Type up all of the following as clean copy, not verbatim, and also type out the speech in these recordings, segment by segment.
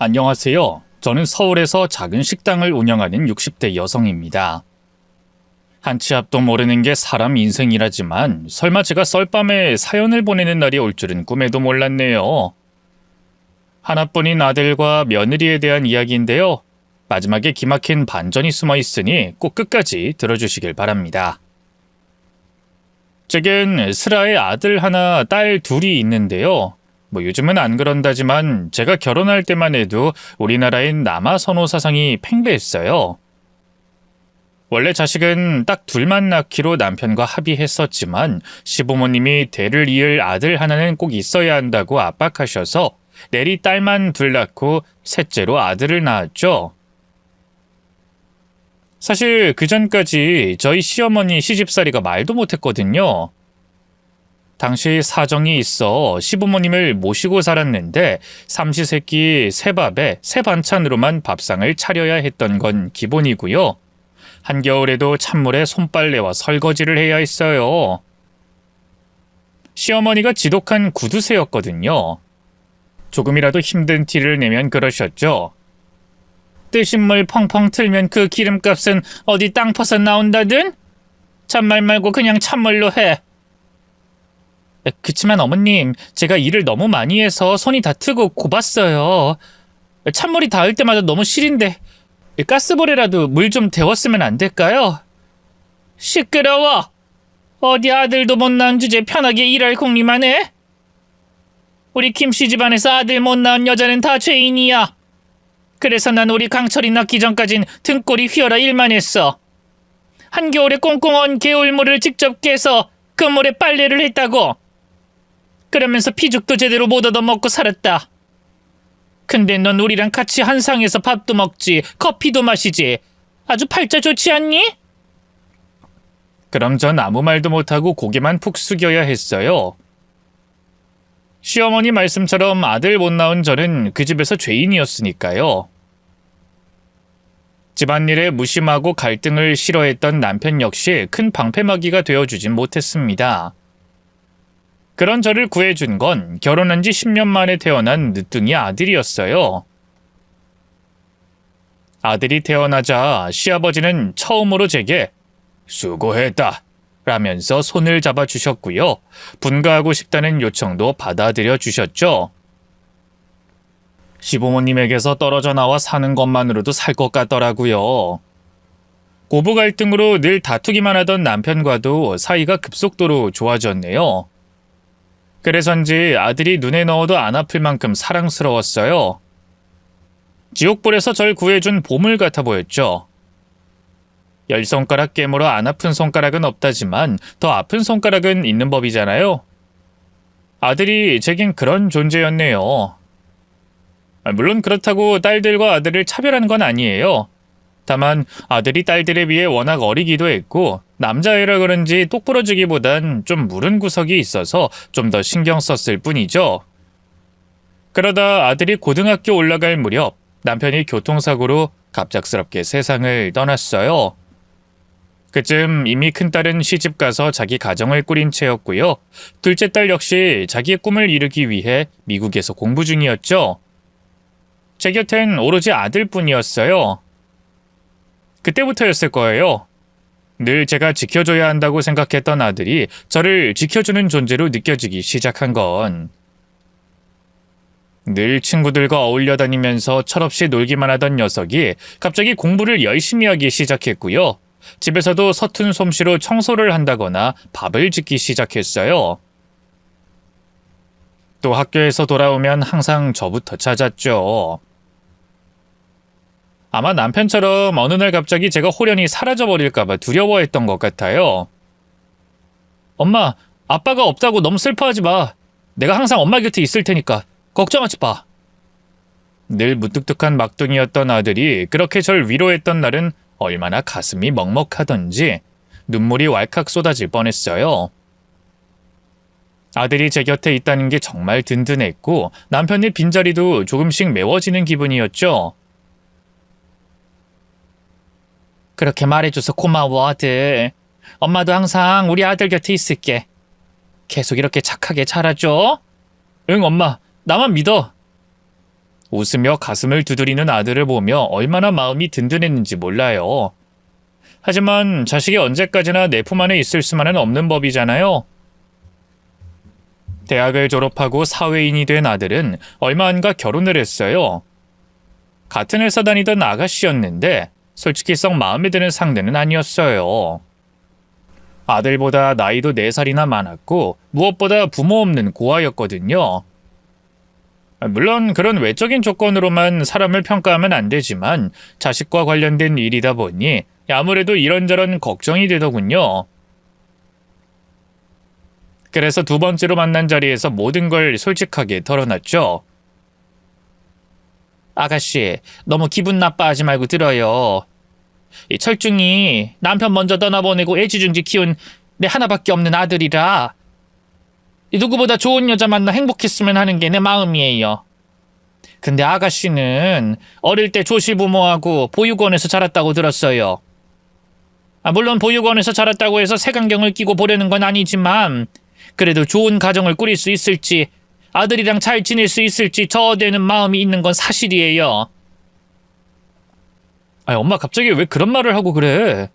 안녕하세요. 저는 서울에서 작은 식당을 운영하는 60대 여성입니다. 한 치 앞도 모르는 게 사람 인생이라지만 설마 제가 썰밤에 사연을 보내는 날이 올 줄은 꿈에도 몰랐네요. 하나뿐인 아들과 며느리에 대한 이야기인데요. 마지막에 기막힌 반전이 숨어 있으니 꼭 끝까지 들어주시길 바랍니다. 제겐 슬아의 아들 하나, 딸 둘이 있는데요. 요즘은 안 그런다지만 제가 결혼할 때만 해도 우리나라엔 남아 선호 사상이 팽배했어요. 원래 자식은 딱 둘만 낳기로 남편과 합의했었지만 시부모님이 대를 이을 아들 하나는 꼭 있어야 한다고 압박하셔서 내리 딸만 둘 낳고 셋째로 아들을 낳았죠. 사실 그전까지 저희 시어머니 시집살이가 말도 못했거든요. 당시 사정이 있어 시부모님을 모시고 살았는데 삼시세끼 새밥에 새반찬으로만 밥상을 차려야 했던 건 기본이고요. 한겨울에도 찬물에 손빨래와 설거지를 해야 했어요. 시어머니가 지독한 구두쇠였거든요. 조금이라도 힘든 티를 내면 그러셨죠. 뜨신 물 펑펑 틀면 그 기름값은 어디 땅 파서 나온다든? 찬말 말고 그냥 찬물로 해. 그치만 어머님, 제가 일을 너무 많이 해서 손이 다 트고 고봤어요. 찬물이 닿을 때마다 너무 시린데 가스볼에라도 물 좀 데웠으면 안 될까요? 시끄러워! 어디 아들도 못 낳은 주제 편하게 일할 궁리만 해? 우리 김씨 집안에서 아들 못 낳은 여자는 다 죄인이야. 그래서 난 우리 강철이 낳기 전까진 등골이 휘어라 일만 했어. 한겨울에 꽁꽁 언 개울물을 직접 깨서 그 물에 빨래를 했다고. 그러면서 피죽도 제대로 못 얻어먹고 살았다. 근데 넌 우리랑 같이 한 상에서 밥도 먹지, 커피도 마시지. 아주 팔자 좋지 않니? 그럼 전 아무 말도 못하고 고개만 푹 숙여야 했어요. 시어머니 말씀처럼 아들 못 낳은 저는 그 집에서 죄인이었으니까요. 집안일에 무심하고 갈등을 싫어했던 남편 역시 큰 방패막이가 되어주진 못했습니다. 그런 저를 구해준 건 결혼한 지 10년 만에 태어난 늦둥이 아들이었어요. 아들이 태어나자 시아버지는 처음으로 제게 수고했다 라면서 손을 잡아주셨고요. 분가하고 싶다는 요청도 받아들여 주셨죠. 시부모님에게서 떨어져 나와 사는 것만으로도 살 것 같더라고요. 고부 갈등으로 늘 다투기만 하던 남편과도 사이가 급속도로 좋아졌네요. 그래서인지 아들이 눈에 넣어도 안 아플 만큼 사랑스러웠어요. 지옥불에서 절 구해준 보물 같아 보였죠. 10손가락 깨물어 안 아픈 손가락은 없다지만 더 아픈 손가락은 있는 법이잖아요. 아들이 제겐 그런 존재였네요. 물론 그렇다고 딸들과 아들을 차별하는 건 아니에요. 다만 아들이 딸들에 비해 워낙 어리기도 했고 남자애라 그런지 똑부러지기보단 좀 무른 구석이 있어서 좀 더 신경 썼을 뿐이죠. 그러다 아들이 고등학교 올라갈 무렵 남편이 교통사고로 갑작스럽게 세상을 떠났어요. 그쯤 이미 큰딸은 시집가서 자기 가정을 꾸린 채였고요. 둘째 딸 역시 자기의 꿈을 이루기 위해 미국에서 공부 중이었죠. 제 곁엔 오로지 아들뿐이었어요. 그때부터였을 거예요. 늘 제가 지켜줘야 한다고 생각했던 아들이 저를 지켜주는 존재로 느껴지기 시작한 건. 늘 친구들과 어울려 다니면서 철없이 놀기만 하던 녀석이 갑자기 공부를 열심히 하기 시작했고요. 집에서도 서툰 솜씨로 청소를 한다거나 밥을 짓기 시작했어요. 또 학교에서 돌아오면 항상 저부터 찾았죠. 아마 남편처럼 어느 날 갑자기 제가 홀연히 사라져버릴까봐 두려워했던 것 같아요. 엄마, 아빠가 없다고 너무 슬퍼하지 마. 내가 항상 엄마 곁에 있을 테니까 걱정하지 마. 늘 무뚝뚝한 막둥이였던 아들이 그렇게 절 위로했던 날은 얼마나 가슴이 먹먹하던지 눈물이 왈칵 쏟아질 뻔했어요. 아들이 제 곁에 있다는 게 정말 든든했고 남편의 빈자리도 조금씩 메워지는 기분이었죠. 그렇게 말해줘서 고마워, 아들. 엄마도 항상 우리 아들 곁에 있을게. 계속 이렇게 착하게 자라줘. 응, 엄마. 나만 믿어. 웃으며 가슴을 두드리는 아들을 보며 얼마나 마음이 든든했는지 몰라요. 하지만 자식이 언제까지나 내 품 안에 있을 수만은 없는 법이잖아요. 대학을 졸업하고 사회인이 된 아들은 얼마 안가 결혼을 했어요. 같은 회사 다니던 아가씨였는데 솔직히 썩 마음에 드는 상대는 아니었어요. 아들보다 나이도 4살이나 많았고 무엇보다 부모 없는 고아였거든요. 물론 그런 외적인 조건으로만 사람을 평가하면 안 되지만 자식과 관련된 일이다 보니 아무래도 이런저런 걱정이 되더군요. 그래서 두 번째로 만난 자리에서 모든 걸 솔직하게 털어놨죠. 아가씨, 너무 기분 나빠하지 말고 들어요. 이 철중이 남편 먼저 떠나보내고 애지중지 키운 내 하나밖에 없는 아들이라 누구보다 좋은 여자 만나 행복했으면 하는 게 내 마음이에요. 근데 아가씨는 어릴 때 조실부모하고 보육원에서 자랐다고 들었어요. 물론 보육원에서 자랐다고 해서 색안경을 끼고 보려는 건 아니지만 그래도 좋은 가정을 꾸릴 수 있을지 아들이랑 잘 지낼 수 있을지 저어되는 마음이 있는 건 사실이에요. 엄마 갑자기 왜 그런 말을 하고 그래?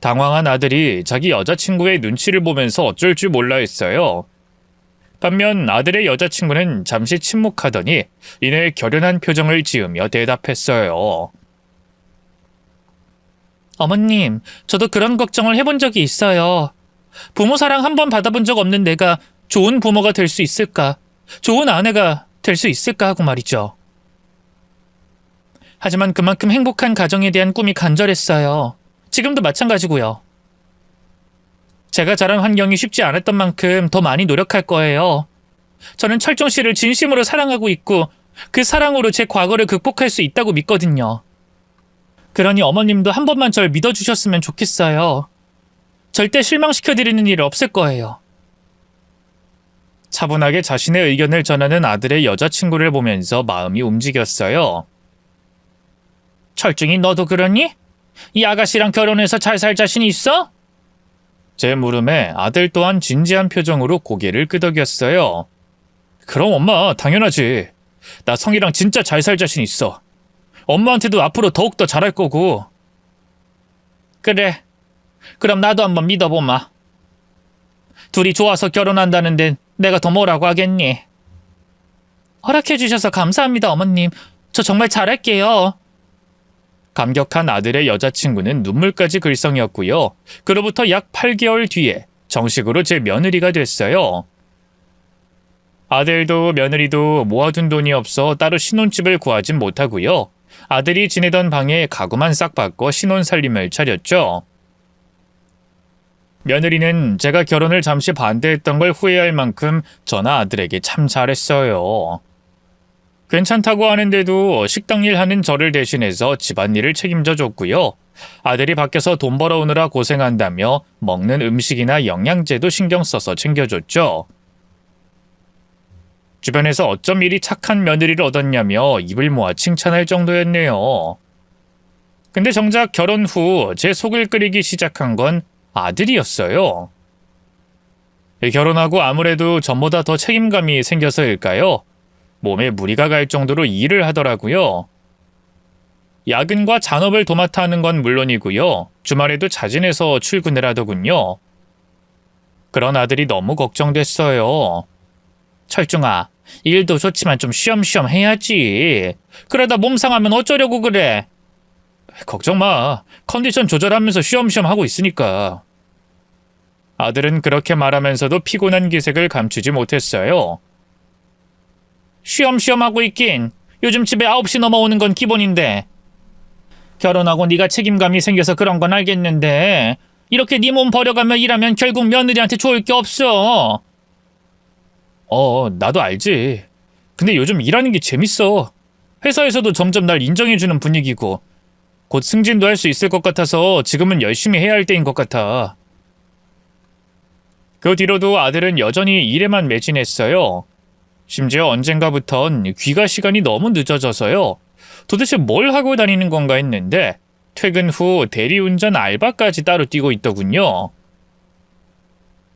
당황한 아들이 자기 여자친구의 눈치를 보면서 어쩔 줄 몰라 했어요. 반면 아들의 여자친구는 잠시 침묵하더니 이내 결연한 표정을 지으며 대답했어요. 어머님, 저도 그런 걱정을 해본 적이 있어요. 부모 사랑 한 번 받아본 적 없는 내가 좋은 부모가 될 수 있을까? 좋은 아내가 될 수 있을까 하고 말이죠. 하지만 그만큼 행복한 가정에 대한 꿈이 간절했어요. 지금도 마찬가지고요. 제가 자란 환경이 쉽지 않았던 만큼 더 많이 노력할 거예요. 저는 철종 씨를 진심으로 사랑하고 있고 그 사랑으로 제 과거를 극복할 수 있다고 믿거든요. 그러니 어머님도 한 번만 절 믿어주셨으면 좋겠어요. 절대 실망시켜드리는 일 없을 거예요. 차분하게 자신의 의견을 전하는 아들의 여자친구를 보면서 마음이 움직였어요. 철중이 너도 그러니? 이 아가씨랑 결혼해서 잘 살 자신 있어? 제 물음에 아들 또한 진지한 표정으로 고개를 끄덕였어요. 그럼 엄마, 당연하지. 나 성이랑 진짜 잘 살 자신 있어. 엄마한테도 앞으로 더욱더 잘할 거고. 그래. 그럼 나도 한번 믿어보마. 둘이 좋아서 결혼한다는데 내가 더 뭐라고 하겠니? 허락해주셔서 감사합니다, 어머님. 저 정말 잘할게요. 감격한 아들의 여자친구는 눈물까지 글썽였고요. 그로부터 약 8개월 뒤에 정식으로 제 며느리가 됐어요. 아들도 며느리도 모아둔 돈이 없어 따로 신혼집을 구하진 못하고요. 아들이 지내던 방에 가구만 싹 바꿔 신혼 살림을 차렸죠. 며느리는 제가 결혼을 잠시 반대했던 걸 후회할 만큼 저나 아들에게 참 잘했어요. 괜찮다고 하는데도 식당 일 하는 저를 대신해서 집안일을 책임져 줬고요. 아들이 밖에서 돈 벌어오느라 고생한다며 먹는 음식이나 영양제도 신경 써서 챙겨줬죠. 주변에서 어쩜 이리 착한 며느리를 얻었냐며 입을 모아 칭찬할 정도였네요. 근데 정작 결혼 후 제 속을 끓이기 시작한 건 아들이었어요. 결혼하고 아무래도 전보다 더 책임감이 생겨서일까요? 몸에 무리가 갈 정도로 일을 하더라고요. 야근과 잔업을 도맡아 하는 건 물론이고요. 주말에도 자진해서 출근을 하더군요. 그런 아들이 너무 걱정됐어요. 철중아, 일도 좋지만 좀 쉬엄쉬엄 해야지. 그러다 몸 상하면 어쩌려고 그래. 걱정 마. 컨디션 조절하면서 쉬엄쉬엄 하고 있으니까. 아들은 그렇게 말하면서도 피곤한 기색을 감추지 못했어요. 쉬엄쉬엄 하고 있긴. 요즘 집에 9시 넘어오는 건 기본인데. 결혼하고 네가 책임감이 생겨서 그런 건 알겠는데 이렇게 네 몸 버려가며 일하면 결국 며느리한테 좋을 게 없어. 나도 알지. 근데 요즘 일하는 게 재밌어. 회사에서도 점점 날 인정해주는 분위기고 곧 승진도 할 수 있을 것 같아서 지금은 열심히 해야 할 때인 것 같아. 그 뒤로도 아들은 여전히 일에만 매진했어요. 심지어 언젠가부턴 귀가 시간이 너무 늦어져서요. 도대체 뭘 하고 다니는 건가 했는데 퇴근 후 대리운전 알바까지 따로 뛰고 있더군요.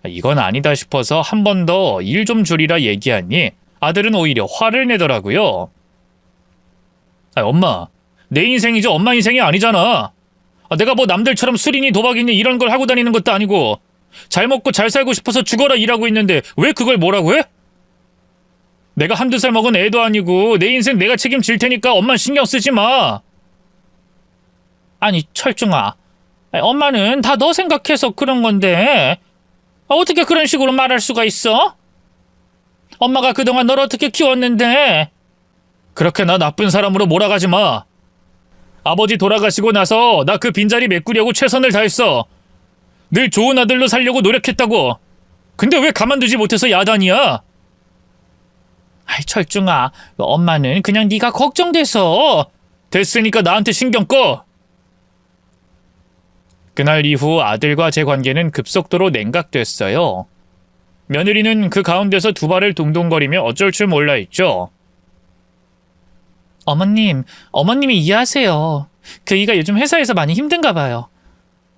이건 아니다 싶어서 한 번 더 일 좀 줄이라 얘기하니 아들은 오히려 화를 내더라고요. 엄마, 내 인생이지 엄마 인생이 아니잖아. 내가 뭐 남들처럼 술이니 도박이니 이런 걸 하고 다니는 것도 아니고 잘 먹고 잘 살고 싶어서 죽어라 일하고 있는데 왜 그걸 뭐라고 해? 내가 한두 살 먹은 애도 아니고 내 인생 내가 책임질 테니까 엄만 신경 쓰지 마. 아니 철중아, 엄마는 다 너 생각해서 그런 건데 어떻게 그런 식으로 말할 수가 있어? 엄마가 그동안 널 어떻게 키웠는데. 그렇게 나 나쁜 사람으로 몰아가지 마. 아버지 돌아가시고 나서 나 그 빈자리 메꾸려고 최선을 다했어. 늘 좋은 아들로 살려고 노력했다고. 근데 왜 가만두지 못해서 야단이야? 아이 철중아, 엄마는 그냥 네가 걱정돼서. 됐으니까 나한테 신경 꺼. 그날 이후 아들과 제 관계는 급속도로 냉각됐어요. 며느리는 그 가운데서 두 발을 동동거리며 어쩔 줄 몰라 했죠. 어머님이 이해하세요. 그이가 요즘 회사에서 많이 힘든가 봐요.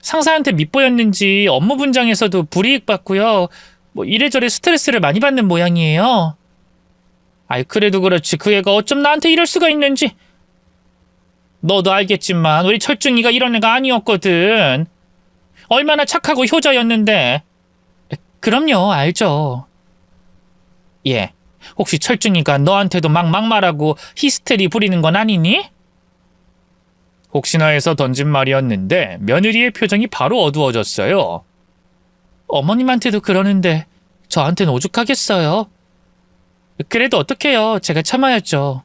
상사한테 밉보였는지 업무 분장에서도 불이익 받고요. 뭐 이래저래 스트레스를 많이 받는 모양이에요. 아이 그래도 그렇지 그 애가 어쩜 나한테 이럴 수가 있는지. 너도 알겠지만 우리 철중이가 이런 애가 아니었거든. 얼마나 착하고 효자였는데. 그럼요, 알죠. 예, 혹시 철중이가 너한테도 막 말하고 히스테리 부리는 건 아니니? 혹시나 해서 던진 말이었는데 며느리의 표정이 바로 어두워졌어요. 어머님한테도 그러는데 저한테는 오죽하겠어요. 그래도 어떡해요. 제가 참아야죠.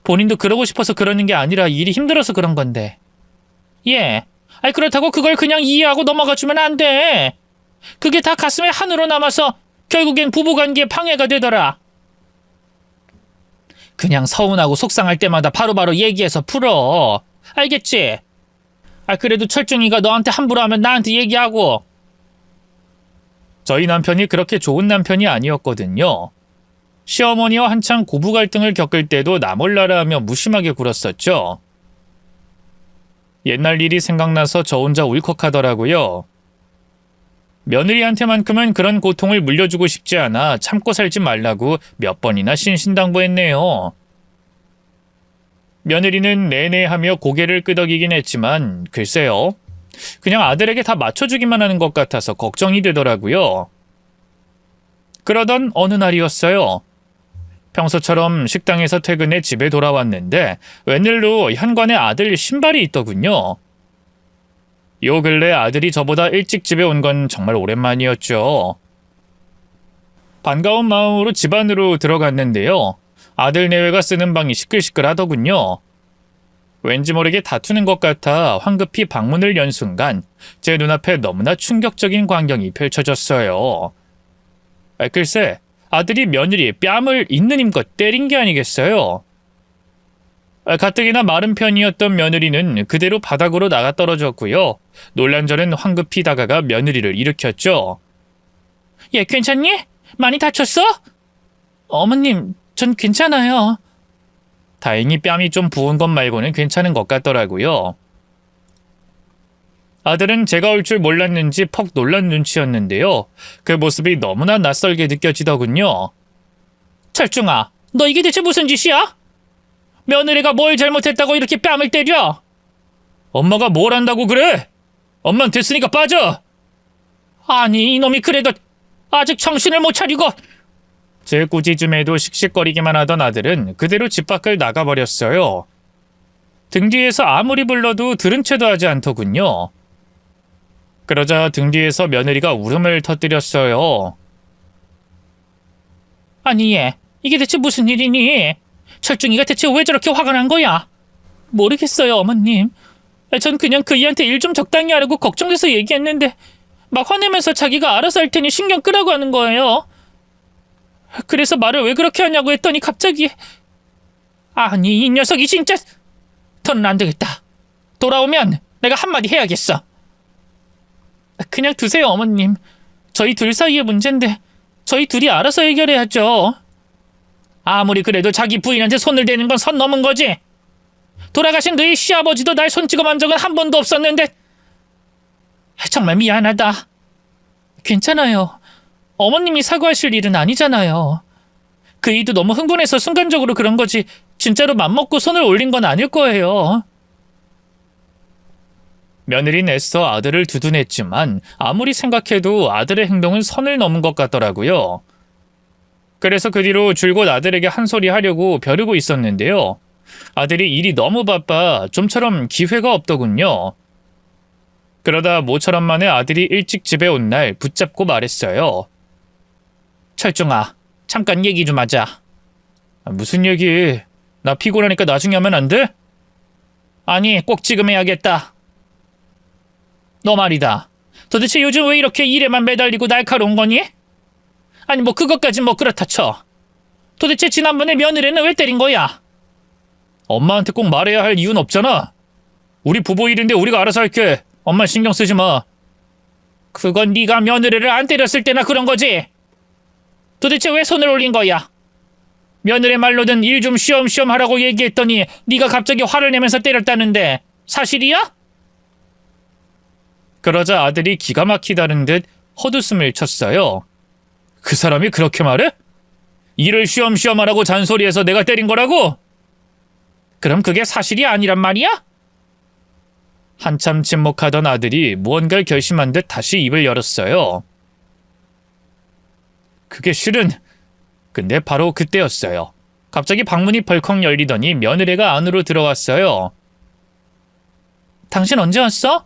본인도 그러고 싶어서 그러는 게 아니라 일이 힘들어서 그런 건데. 예, 그렇다고 그걸 그냥 이해하고 넘어가주면 안 돼. 그게 다 가슴에 한으로 남아서 결국엔 부부관계에 방해가 되더라. 그냥 서운하고 속상할 때마다 바로바로 얘기해서 풀어. 알겠지? 그래도 철중이가 너한테 함부로 하면 나한테 얘기하고. 저희 남편이 그렇게 좋은 남편이 아니었거든요. 시어머니와 한창 고부 갈등을 겪을 때도 나 몰라라 하며 무심하게 굴었었죠. 옛날 일이 생각나서 저 혼자 울컥하더라고요. 며느리한테만큼은 그런 고통을 물려주고 싶지 않아 참고 살지 말라고 몇 번이나 신신당부했네요. 며느리는 네네 하며 고개를 끄덕이긴 했지만 글쎄요. 그냥 아들에게 다 맞춰주기만 하는 것 같아서 걱정이 되더라고요. 그러던 어느 날이었어요. 평소처럼 식당에서 퇴근해 집에 돌아왔는데 웬일로 현관에 아들 신발이 있더군요. 요 근래 아들이 저보다 일찍 집에 온 건 정말 오랜만이었죠. 반가운 마음으로 집 안으로 들어갔는데요. 아들 내외가 쓰는 방이 시끌시끌하더군요. 왠지 모르게 다투는 것 같아 황급히 방문을 연 순간 제 눈앞에 너무나 충격적인 광경이 펼쳐졌어요. 글쎄, 아들이 며느리의 뺨을 있는 힘껏 때린 게 아니겠어요. 가뜩이나 마른 편이었던 며느리는 그대로 바닥으로 나가 떨어졌고요. 놀란 저는 황급히 다가가 며느리를 일으켰죠. 얘 괜찮니? 많이 다쳤어? 어머님, 전 괜찮아요. 다행히 뺨이 좀 부은 것 말고는 괜찮은 것 같더라고요. 아들은 제가 올 줄 몰랐는지 퍽 놀란 눈치였는데요. 그 모습이 너무나 낯설게 느껴지더군요. 철중아, 너 이게 대체 무슨 짓이야? 며느리가 뭘 잘못했다고 이렇게 뺨을 때려? 엄마가 뭘 한다고 그래? 엄만 됐으니까 빠져! 아니, 이놈이 그래도 아직 정신을 못 차리고. 제 꾸짖음에도 씩씩거리기만 하던 아들은 그대로 집 밖을 나가버렸어요. 등 뒤에서 아무리 불러도 들은 채도 하지 않더군요. 그러자 등 뒤에서 며느리가 울음을 터뜨렸어요. 아니 얘, 이게 대체 무슨 일이니? 철중이가 대체 왜 저렇게 화가 난 거야? 모르겠어요, 어머님. 전 그냥 그이한테 일 좀 적당히 하려고 걱정돼서 얘기했는데 막 화내면서 자기가 알아서 할 테니 신경 끄라고 하는 거예요. 그래서 말을 왜 그렇게 하냐고 했더니 갑자기. 아니, 이 녀석이 진짜. 더는 안 되겠다. 돌아오면 내가 한마디 해야겠어. 그냥 두세요, 어머님. 저희 둘 사이의 문제인데 저희 둘이 알아서 해결해야죠. 아무리 그래도 자기 부인한테 손을 대는 건 선 넘은 거지. 돌아가신 너희 시아버지도 날 손 찍어 만 적은 한 번도 없었는데. 정말 미안하다. 괜찮아요. 어머님이 사과하실 일은 아니잖아요. 그이도 너무 흥분해서 순간적으로 그런 거지 진짜로 맘먹고 손을 올린 건 아닐 거예요. 며느리는 애써 아들을 두둔했지만 아무리 생각해도 아들의 행동은 선을 넘은 것 같더라고요. 그래서 그 뒤로 줄곧 아들에게 한 소리 하려고 벼르고 있었는데요. 아들이 일이 너무 바빠 좀처럼 기회가 없더군요. 그러다 모처럼 만에 아들이 일찍 집에 온 날 붙잡고 말했어요. 철중아, 잠깐 얘기 좀 하자. 무슨 얘기? 나 피곤하니까 나중에 하면 안 돼? 아니, 꼭 지금 해야겠다. 너 말이다. 도대체 요즘 왜 이렇게 일에만 매달리고 날카로운 거니? 아니 뭐 그것까진 뭐 그렇다 쳐. 도대체 지난번에 며느리는 왜 때린 거야? 엄마한테 꼭 말해야 할 이유는 없잖아. 우리 부부 일인데 우리가 알아서 할게. 엄마 신경 쓰지 마. 그건 네가 며느리를 안 때렸을 때나 그런 거지. 도대체 왜 손을 올린 거야? 며느리 말로는 일 좀 쉬엄쉬엄 하라고 얘기했더니 네가 갑자기 화를 내면서 때렸다는데 사실이야? 그러자 아들이 기가 막히다는 듯 헛웃음을 쳤어요. 그 사람이 그렇게 말해? 일을 쉬엄쉬엄 하라고 잔소리해서 내가 때린 거라고? 그럼 그게 사실이 아니란 말이야? 한참 침묵하던 아들이 무언가를 결심한 듯 다시 입을 열었어요. 그게 실은... 근데 바로 그때였어요. 갑자기 방문이 벌컥 열리더니 며느리가 안으로 들어왔어요. 당신 언제 왔어?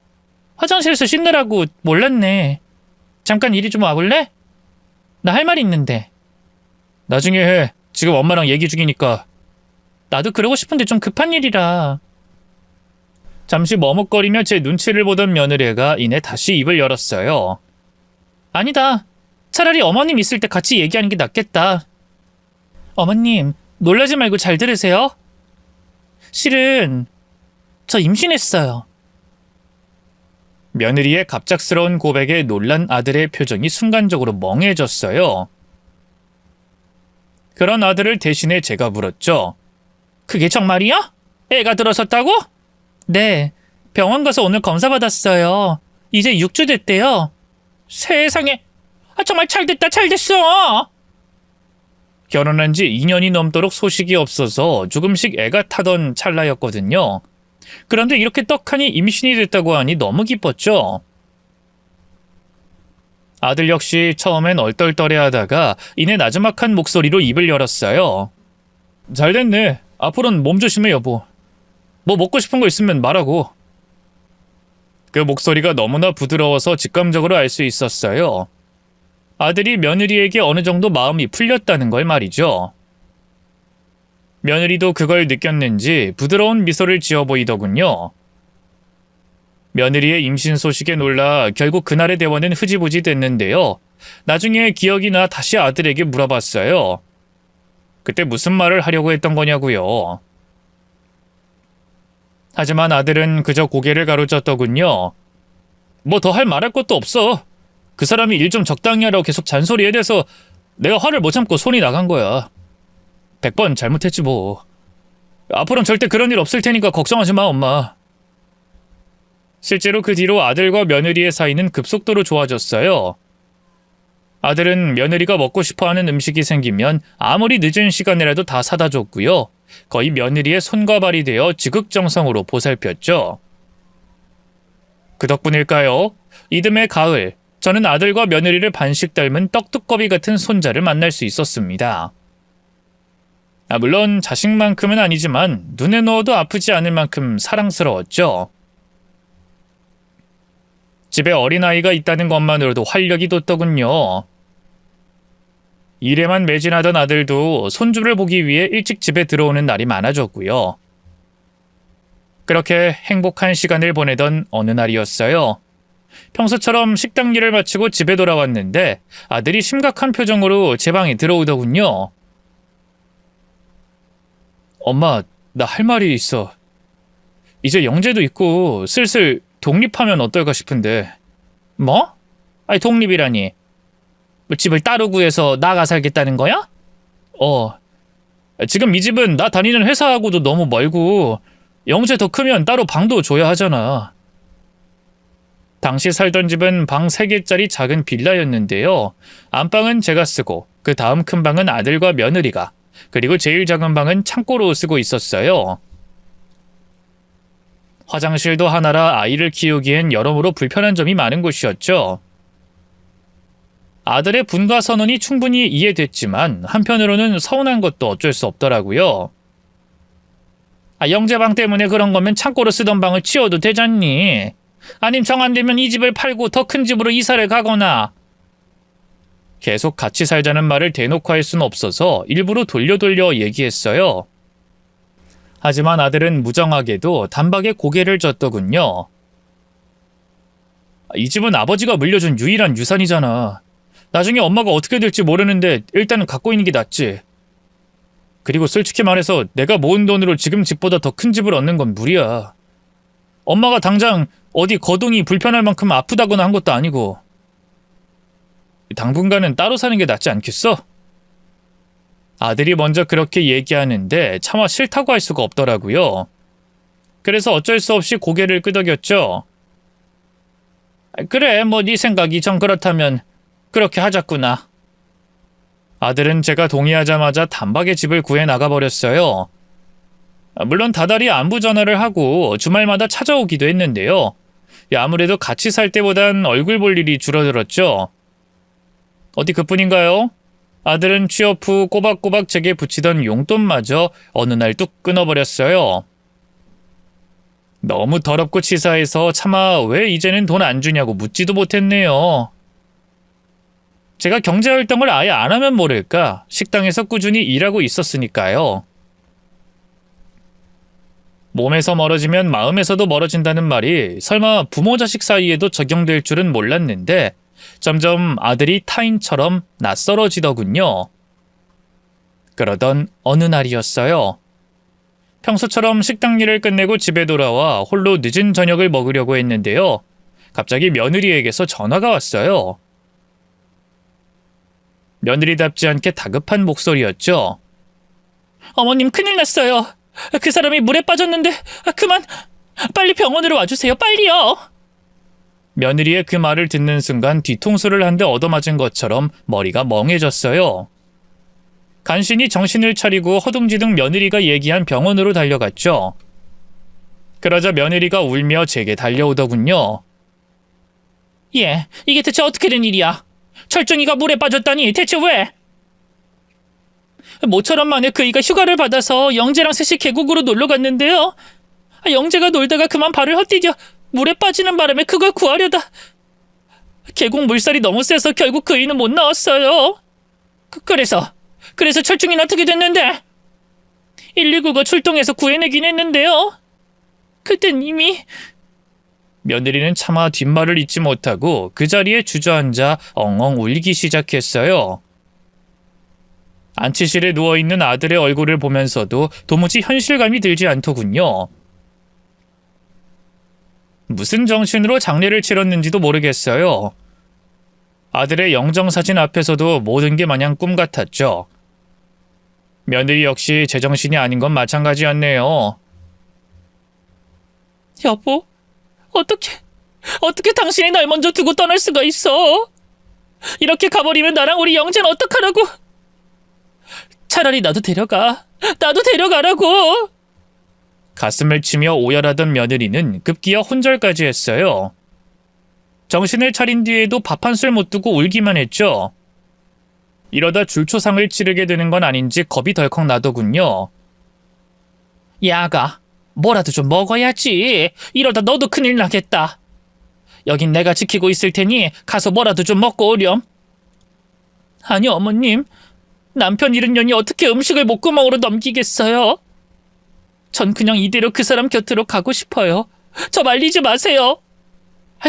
화장실에서 씻느라고 몰랐네. 잠깐 이리 좀 와볼래? 나 할 말 있는데. 나중에 해. 지금 엄마랑 얘기 중이니까. 나도 그러고 싶은데 좀 급한 일이라. 잠시 머뭇거리며 제 눈치를 보던 며느리가 이내 다시 입을 열었어요. 아니다. 차라리 어머님 있을 때 같이 얘기하는 게 낫겠다. 어머님, 놀라지 말고 잘 들으세요. 실은 저 임신했어요. 며느리의 갑작스러운 고백에 놀란 아들의 표정이 순간적으로 멍해졌어요. 그런 아들을 대신해 제가 물었죠. 그게 정말이야? 애가 들어섰다고? 네, 병원 가서 오늘 검사 받았어요. 이제 6주 됐대요. 세상에, 정말 잘됐다, 잘됐어. 결혼한 지 2년이 넘도록 소식이 없어서 조금씩 애가 타던 찰나였거든요. 그런데 이렇게 떡하니 임신이 됐다고 하니 너무 기뻤죠. 아들 역시 처음엔 얼떨떨해하다가 이내 나지막한 목소리로 입을 열었어요. 잘 됐네. 앞으로는 몸 조심해 여보. 뭐 먹고 싶은 거 있으면 말하고. 그 목소리가 너무나 부드러워서 직감적으로 알 수 있었어요. 아들이 며느리에게 어느 정도 마음이 풀렸다는 걸 말이죠. 며느리도 그걸 느꼈는지 부드러운 미소를 지어 보이더군요. 며느리의 임신 소식에 놀라 결국 그날의 대화는 흐지부지 됐는데요. 나중에 기억이 나 다시 아들에게 물어봤어요. 그때 무슨 말을 하려고 했던 거냐고요. 하지만 아들은 그저 고개를 가로젓더군요. 뭐 더 할 말할 것도 없어. 그 사람이 일 좀 적당히 하라고 계속 잔소리에 대해서 내가 화를 못 참고 손이 나간 거야. 100번 잘못했지 뭐. 앞으로는 절대 그런 일 없을 테니까 걱정하지 마, 엄마. 실제로 그 뒤로 아들과 며느리의 사이는 급속도로 좋아졌어요. 아들은 며느리가 먹고 싶어하는 음식이 생기면 아무리 늦은 시간이라도 다 사다 줬고요. 거의 며느리의 손과 발이 되어 지극정성으로 보살폈죠. 그 덕분일까요? 이듬해 가을, 저는 아들과 며느리를 반씩 닮은 떡두꺼비 같은 손자를 만날 수 있었습니다. 물론 자식만큼은 아니지만 눈에 넣어도 아프지 않을 만큼 사랑스러웠죠. 집에 어린아이가 있다는 것만으로도 활력이 돋더군요. 일에만 매진하던 아들도 손주를 보기 위해 일찍 집에 들어오는 날이 많아졌고요. 그렇게 행복한 시간을 보내던 어느 날이었어요. 평소처럼 식당 일을 마치고 집에 돌아왔는데 아들이 심각한 표정으로 제 방에 들어오더군요. 엄마, 나 할 말이 있어. 이제 영재도 있고 슬슬 독립하면 어떨까 싶은데. 뭐? 아니 독립이라니. 뭐 집을 따로 구해서 나가 살겠다는 거야? 지금 이 집은 나 다니는 회사하고도 너무 멀고 영재 더 크면 따로 방도 줘야 하잖아. 당시 살던 집은 방 3개짜리 작은 빌라였는데요. 안방은 제가 쓰고 그 다음 큰 방은 아들과 며느리가, 그리고 제일 작은 방은 창고로 쓰고 있었어요. 화장실도 하나라 아이를 키우기엔 여러모로 불편한 점이 많은 곳이었죠. 아들의 분가 선언이 충분히 이해됐지만 한편으로는 서운한 것도 어쩔 수 없더라고요. 영재방 때문에 그런 거면 창고로 쓰던 방을 치워도 되잖니. 아님 정 안 되면 이 집을 팔고 더 큰 집으로 이사를 가거나. 계속 같이 살자는 말을 대놓고 할 수는 없어서 일부러 돌려 얘기했어요. 하지만 아들은 무정하게도 단박에 고개를 젓더군요. 이 집은 아버지가 물려준 유일한 유산이잖아. 나중에 엄마가 어떻게 될지 모르는데 일단은 갖고 있는 게 낫지. 그리고 솔직히 말해서 내가 모은 돈으로 지금 집보다 더 큰 집을 얻는 건 무리야. 엄마가 당장 어디 거동이 불편할 만큼 아프다거나 한 것도 아니고. 당분간은 따로 사는 게 낫지 않겠어? 아들이 먼저 그렇게 얘기하는데 차마 싫다고 할 수가 없더라고요. 그래서 어쩔 수 없이 고개를 끄덕였죠. 그래, 뭐 네 생각이 정 그렇다면 그렇게 하자꾸나. 아들은 제가 동의하자마자 단박에 집을 구해 나가버렸어요. 물론 다달이 안부 전화를 하고 주말마다 찾아오기도 했는데요. 아무래도 같이 살 때보단 얼굴 볼 일이 줄어들었죠. 어디 그뿐인가요? 아들은 취업 후 꼬박꼬박 제게 붙이던 용돈마저 어느 날 뚝 끊어버렸어요. 너무 더럽고 치사해서 차마 왜 이제는 돈 안 주냐고 묻지도 못했네요. 제가 경제활동을 아예 안 하면 모를까 식당에서 꾸준히 일하고 있었으니까요. 몸에서 멀어지면 마음에서도 멀어진다는 말이 설마 부모 자식 사이에도 적용될 줄은 몰랐는데 점점 아들이 타인처럼 낯설어지더군요. 그러던 어느 날이었어요. 평소처럼 식당 일을 끝내고 집에 돌아와 홀로 늦은 저녁을 먹으려고 했는데요. 갑자기 며느리에게서 전화가 왔어요. 며느리답지 않게 다급한 목소리였죠. 어머님 큰일 났어요. 그 사람이 물에 빠졌는데 그만 빨리 병원으로 와주세요. 빨리요. 며느리의 그 말을 듣는 순간 뒤통수를 한 대 얻어맞은 것처럼 머리가 멍해졌어요. 간신히 정신을 차리고 허둥지둥 며느리가 얘기한 병원으로 달려갔죠. 그러자 며느리가 울며 제게 달려오더군요. 이게 대체 어떻게 된 일이야? 철중이가 물에 빠졌다니 대체 왜? 모처럼 만에 그이가 휴가를 받아서 영재랑 셋이 계곡으로 놀러 갔는데요. 영재가 놀다가 그만 발을 헛디뎌 물에 빠지는 바람에 그걸 구하려다 계곡 물살이 너무 세서 결국 그이는 못 나왔어요. 그래서 철중이는 어떻게 됐는데? 119가 출동해서 구해내긴 했는데요. 그땐 이미... 며느리는 차마 뒷말을 잇지 못하고 그 자리에 주저앉아 엉엉 울기 시작했어요. 안치실에 누워있는 아들의 얼굴을 보면서도 도무지 현실감이 들지 않더군요. 무슨 정신으로 장례를 치렀는지도 모르겠어요. 아들의 영정사진 앞에서도 모든 게 마냥 꿈 같았죠. 며느리 역시 제정신이 아닌 건 마찬가지였네요. 여보, 어떻게 당신이 날 먼저 두고 떠날 수가 있어? 이렇게 가버리면 나랑 우리 영재는 어떡하라고? 차라리 나도 데려가라고. 가슴을 치며 오열하던 며느리는 급기야 혼절까지 했어요. 정신을 차린 뒤에도 밥 한 술 못 두고 울기만 했죠. 이러다 줄초상을 치르게 되는 건 아닌지 겁이 덜컥 나더군요. 야가, 뭐라도 좀 먹어야지. 이러다 너도 큰일 나겠다. 여긴 내가 지키고 있을 테니 가서 뭐라도 좀 먹고 오렴. 아니 어머님, 남편 잃은 년이 어떻게 음식을 목구멍으로 넘기겠어요? 전 그냥 이대로 그 사람 곁으로 가고 싶어요. 저 말리지 마세요.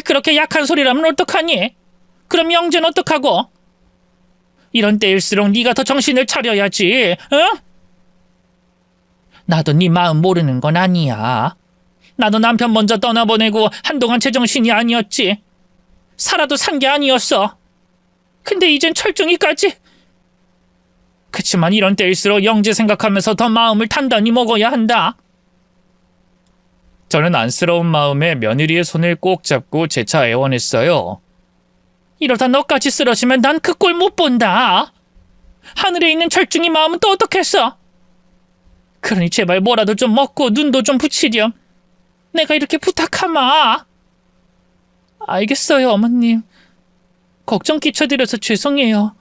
그렇게 약한 소리라면 어떡하니? 그럼 영재는 어떡하고? 이런 때일수록 네가 더 정신을 차려야지. 응? 나도 네 마음 모르는 건 아니야. 나도 남편 먼저 떠나보내고 한동안 제정신이 아니었지. 살아도 산 게 아니었어. 근데 이젠 철중이까지. 그치만 이런 때일수록 영재 생각하면서 더 마음을 단단히 먹어야 한다. 저는 안쓰러운 마음에 며느리의 손을 꼭 잡고 재차 애원했어요. 이러다 너까지 쓰러지면 난 그 꼴 못 본다. 하늘에 있는 철중이 마음은 또 어떻겠어? 그러니 제발 뭐라도 좀 먹고 눈도 좀 붙이렴. 내가 이렇게 부탁하마. 알겠어요, 어머님. 걱정 끼쳐드려서 죄송해요.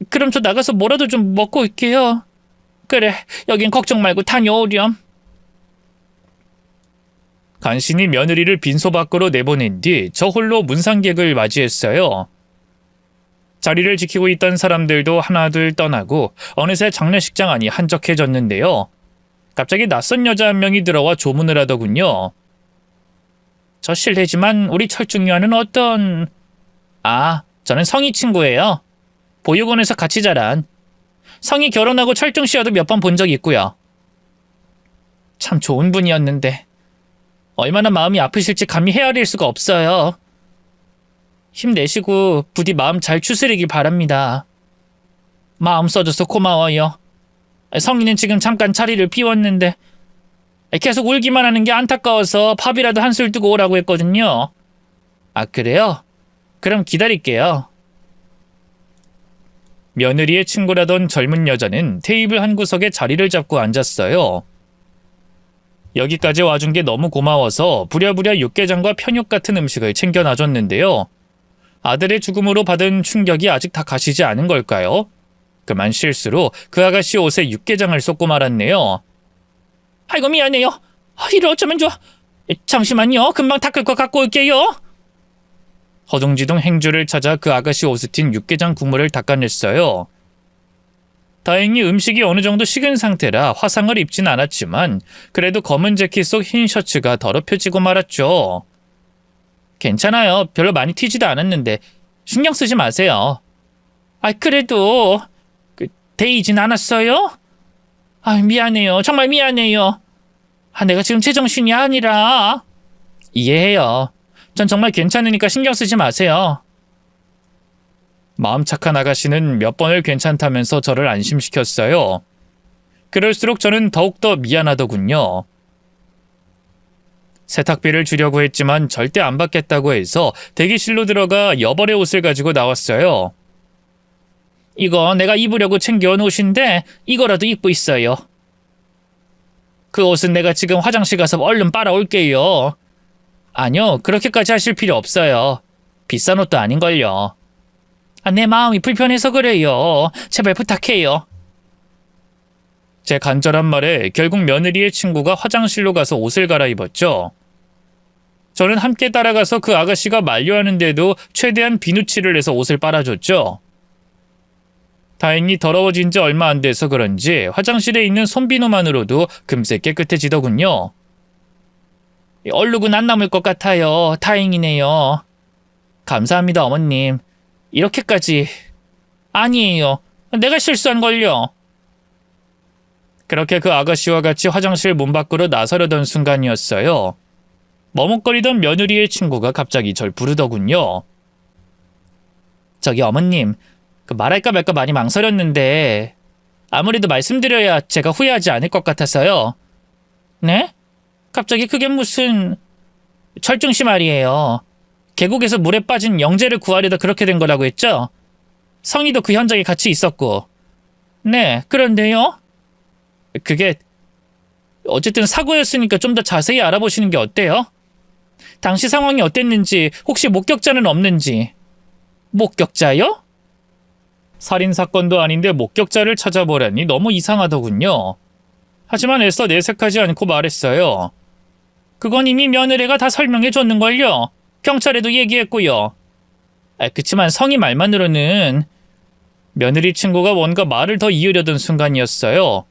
그럼 저 나가서 뭐라도 좀 먹고 올게요. 그래, 여긴 걱정 말고 다녀오렴. 간신히 며느리를 빈소 밖으로 내보낸 뒤 저 홀로 문상객을 맞이했어요. 자리를 지키고 있던 사람들도 하나둘 떠나고 어느새 장례식장 안이 한적해졌는데요. 갑자기 낯선 여자 한 명이 들어와 조문을 하더군요. 저 실례지만 우리 철중이와는 어떤... 아, 저는 성희 친구예요. 보육원에서 같이 자란. 성희 결혼하고 철중 씨와도 몇 번 본 적 있고요. 참 좋은 분이었는데 얼마나 마음이 아프실지 감히 헤아릴 수가 없어요. 힘내시고 부디 마음 잘 추스리길 바랍니다. 마음 써줘서 고마워요. 성희는 지금 잠깐 자리를 비웠는데 계속 울기만 하는 게 안타까워서 밥이라도 한술 뜨고 오라고 했거든요. 아, 그래요? 그럼 기다릴게요. 며느리의 친구라던 젊은 여자는 테이블 한 구석에 자리를 잡고 앉았어요. 여기까지 와준 게 너무 고마워서 부랴부랴 육개장과 편육 같은 음식을 챙겨 놔줬는데요. 아들의 죽음으로 받은 충격이 아직 다 가시지 않은 걸까요? 그만 실수로 그 아가씨 옷에 육개장을 쏟고 말았네요. 아이고 미안해요. 이를 어쩌면 좋아. 잠시만요. 금방 닦을 거 갖고 올게요. 허둥지둥 행주를 찾아 그 아가씨 옷에 튄 육개장 국물을 닦아냈어요. 다행히 음식이 어느 정도 식은 상태라 화상을 입진 않았지만 그래도 검은 재킷 속 흰 셔츠가 더럽혀지고 말았죠. 괜찮아요. 별로 많이 튀지도 않았는데 신경 쓰지 마세요. 그래도 데이진 않았어요? 미안해요. 정말 미안해요. 내가 지금 제정신이 아니라. 이해해요. 전 정말 괜찮으니까 신경 쓰지 마세요. 마음 착한 아가씨는 몇 번을 괜찮다면서 저를 안심시켰어요. 그럴수록 저는 더욱더 미안하더군요. 세탁비를 주려고 했지만 절대 안 받겠다고 해서 대기실로 들어가 여벌의 옷을 가지고 나왔어요. 이거 내가 입으려고 챙겨온 옷인데 이거라도 입고 있어요. 그 옷은 내가 지금 화장실 가서 얼른 빨아올게요. 아니요, 그렇게까지 하실 필요 없어요. 비싼 옷도 아닌걸요. 내 마음이 불편해서 그래요. 제발 부탁해요. 제 간절한 말에 결국 며느리의 친구가 화장실로 가서 옷을 갈아입었죠. 저는 함께 따라가서 그 아가씨가 만류하는데도 최대한 비누칠을 해서 옷을 빨아줬죠. 다행히 더러워진 지 얼마 안 돼서 그런지 화장실에 있는 손비누만으로도 금세 깨끗해지더군요. 얼룩은 안 남을 것 같아요. 다행이네요. 감사합니다, 어머님. 이렇게까지... 아니에요. 내가 실수한 걸요. 그렇게 그 아가씨와 같이 화장실 문 밖으로 나서려던 순간이었어요. 머뭇거리던 며느리의 친구가 갑자기 절 부르더군요. 저기 어머님, 말할까 말까 많이 망설였는데 아무래도 말씀드려야 제가 후회하지 않을 것 같아서요. 네? 갑자기 그게 무슨... 철중 씨 말이에요. 계곡에서 물에 빠진 영재를 구하려다 그렇게 된 거라고 했죠? 성희도 그 현장에 같이 있었고. 네, 그런데요? 그게 어쨌든 사고였으니까 좀 더 자세히 알아보시는 게 어때요? 당시 상황이 어땠는지, 혹시 목격자는 없는지. 목격자요? 살인사건도 아닌데 목격자를 찾아보라니 너무 이상하더군요. 하지만 애써 내색하지 않고 말했어요. 그건 이미 며느리가 다 설명해 줬는걸요. 경찰에도 얘기했고요. 그치만 성희 말만으로는... 며느리 친구가 뭔가 말을 더 이으려던 순간이었어요.